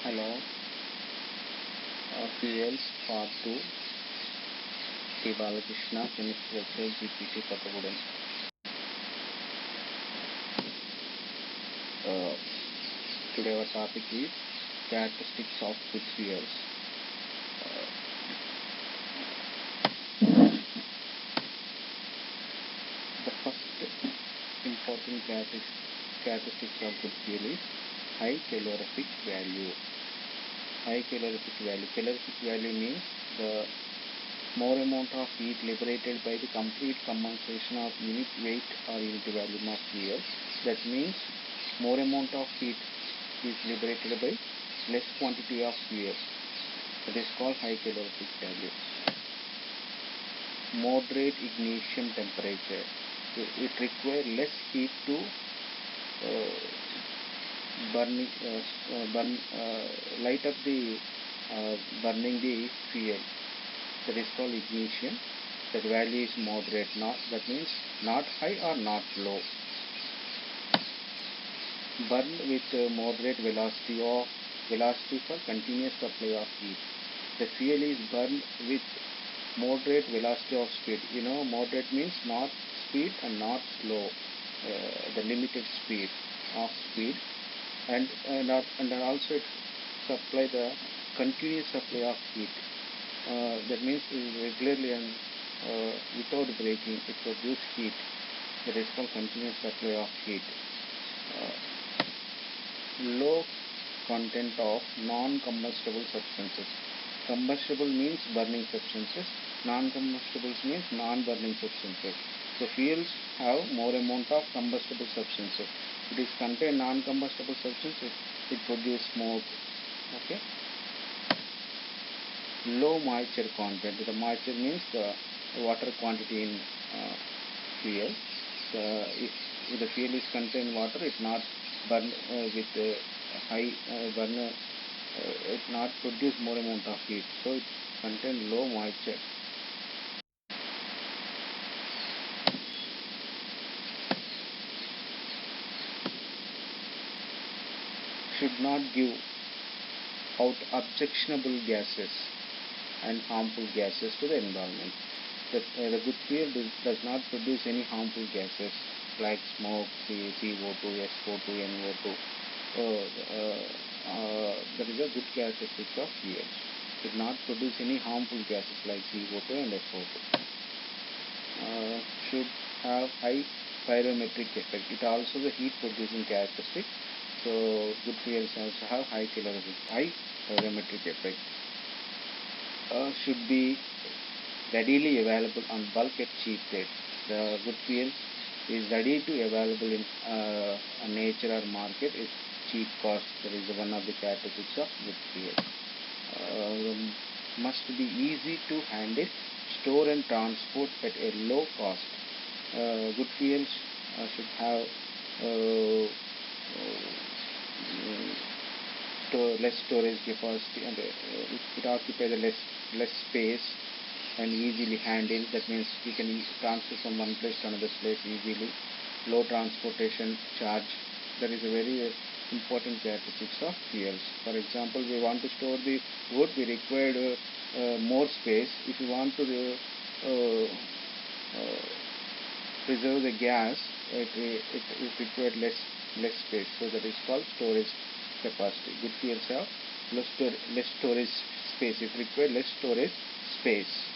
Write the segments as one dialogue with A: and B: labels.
A: Hello, fuels part 2, T. Balakrishna, Chemistry Lecture, GPT, KOTHAGUDEM. Uh, Today our topic is characteristics of good fuels. The first important characteristics of good fuel is high calorific value. High calorific value. Calorific value means the more amount of heat liberated by the complete condensation of unit weight or unit volume of fuel. That means more amount of heat is liberated by less quantity of fuel. That is called high calorific value. Moderate ignition temperature. It requires less heat to light up the burning the fuel. That is called ignition. That value is moderate. That means not high or not low. Burn with moderate velocity for continuous supply of heat. The fuel is burned with moderate velocity of speed. Moderate means not speed and not slow. The limited speed of speed, and also it supply the continuous supply of heat. That means regularly and without breaking it produces heat. That is called continuous supply of heat. Low content of non-combustible substances. Combustible means burning substances. Non-combustibles means non-burning substances. So fuels have more amount of combustible substances. It is contain non-combustible substances. It produces smoke. Okay. Low moisture content. The moisture means the water quantity in fuel. If the fuel is contain water, it not burn with high burn. It not produce more amount of heat. So it contain low moisture. Should not give out objectionable gases and harmful gases to the environment. The good fuel does not produce any harmful gases like smoke, CO2, SO2, NO2. That is a good characteristic of fuel. It not produce any harmful gases like CO2 and SO2. Should have high pyrometric effect. It also the heat producing characteristic. So good fuels also have high pyrometric effect. Should be readily available on bulk at cheap rate. The good fuel is ready to available in nature or market at cheap cost. That is one of the characteristics of good fuel. Must be easy to handle, store and transport at a low cost. Good fuels should have less storage capacity, and it occupies less space and easily handled. That means we can transfer from one place to another place easily. Low transportation charge. That is a very important characteristics of fuels. For example, we want to store the wood, we require more space. If you want to preserve the gas, it requires less space. So that is called storage capacity. Good fuels have less storage space. It requires less storage space.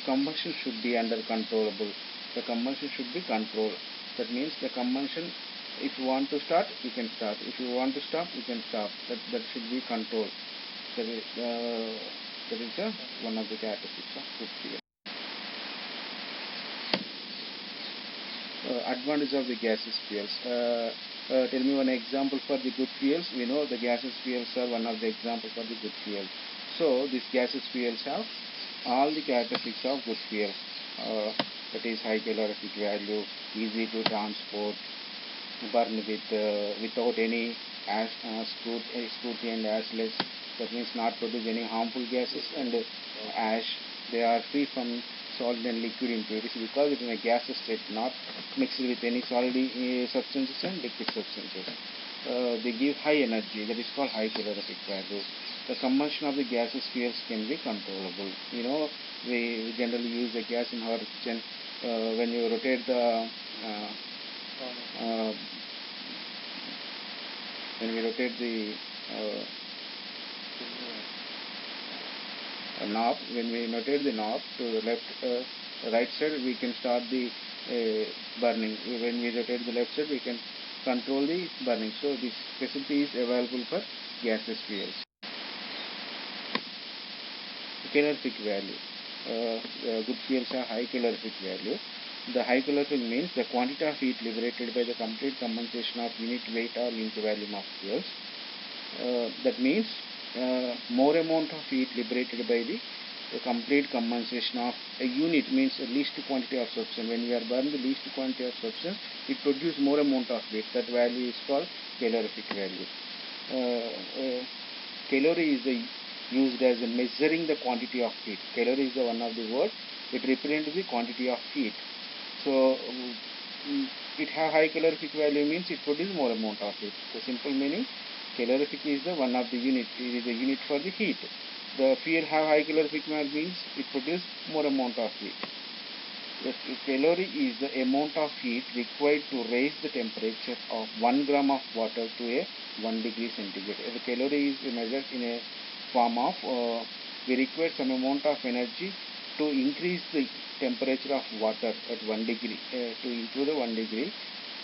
A: Combustion should be under controllable. The combustion should be controlled. That means the combustion, if you want to start, you can start. If you want to stop, you can stop. That should be controlled. That is one of the characteristics of good fuel. Advantage of the gaseous fuels. Tell me one example for the good fuels. We know the gaseous fuels are one of the example for the good fuel. So these gaseous fuels have all the characteristics of good fuel. That is high calorific value, easy to transport, burn without any ash, scrutiny and ashless. That means not produce any harmful gases and ash. They are free from solid and liquid impurities because it is in a gaseous state, not mixed with any solid substances and liquid substances. they give high energy, that is called high calorific value. The combustion of the gases fuels can be controllable. We generally use the gas in our kitchen. When you rotate the uh, when we rotate the knob, when we rotate the knob to the left, right side, we can start the burning. When we rotate the left side, we can control the burning. So this facility is available for gaseous fuels. Calorific value. Good fuels have high calorific value. The high calorific means the quantity of heat liberated by the complete condensation of unit weight or unit volume of fuels. That means more amount of heat liberated by the complete condensation of a unit, means a least quantity of substance. When we are burning the least quantity of substance, it produces more amount of heat. That value is called calorific value. Calorie is used as a measuring the quantity of heat. Calorie is the one of the word. It represents the quantity of heat. So it have high calorific value means it produces more amount of heat. The simple meaning, calorific is the one of the unit. It is a unit for the heat. The fuel have high calorific value means it produces more amount of heat. The calorie is the amount of heat required to raise the temperature of 1 gram of water to a 1 degree centigrade. The calorie is measured in a form of we require some amount of energy to increase the temperature of water at 1 degree, to improve the 1 degree.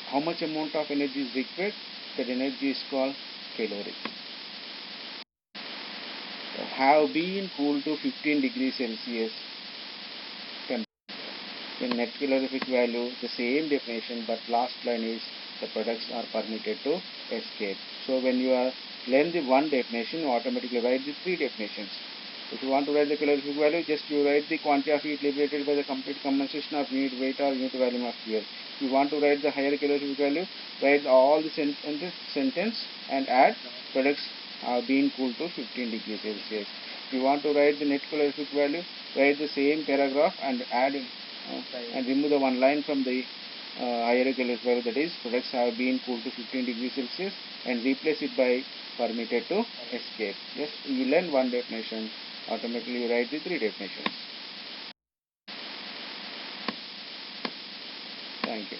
A: How much amount of energy is required? That energy is called calorie. Have been cooled to 15 degrees Celsius temperature. In net calorific value, the same definition, but last line is the products are permitted to escape. So when you are learn the one definition, you automatically write the three definitions. If you want to write the calorific value, just you write the quantity of heat liberated by the complete condensation of unit weight or unit volume of fuel. If you want to write the higher calorific value, write all the sentence and add products have been cooled to 15 degrees Celsius. If you want to write the net calorific value, write the same paragraph and add and remove the one line from the higher calorific value, that is products have been cooled to 15 degrees Celsius, and replace it by permitted to escape. Just you learn one definition, automatically you write the three definitions. Thank you.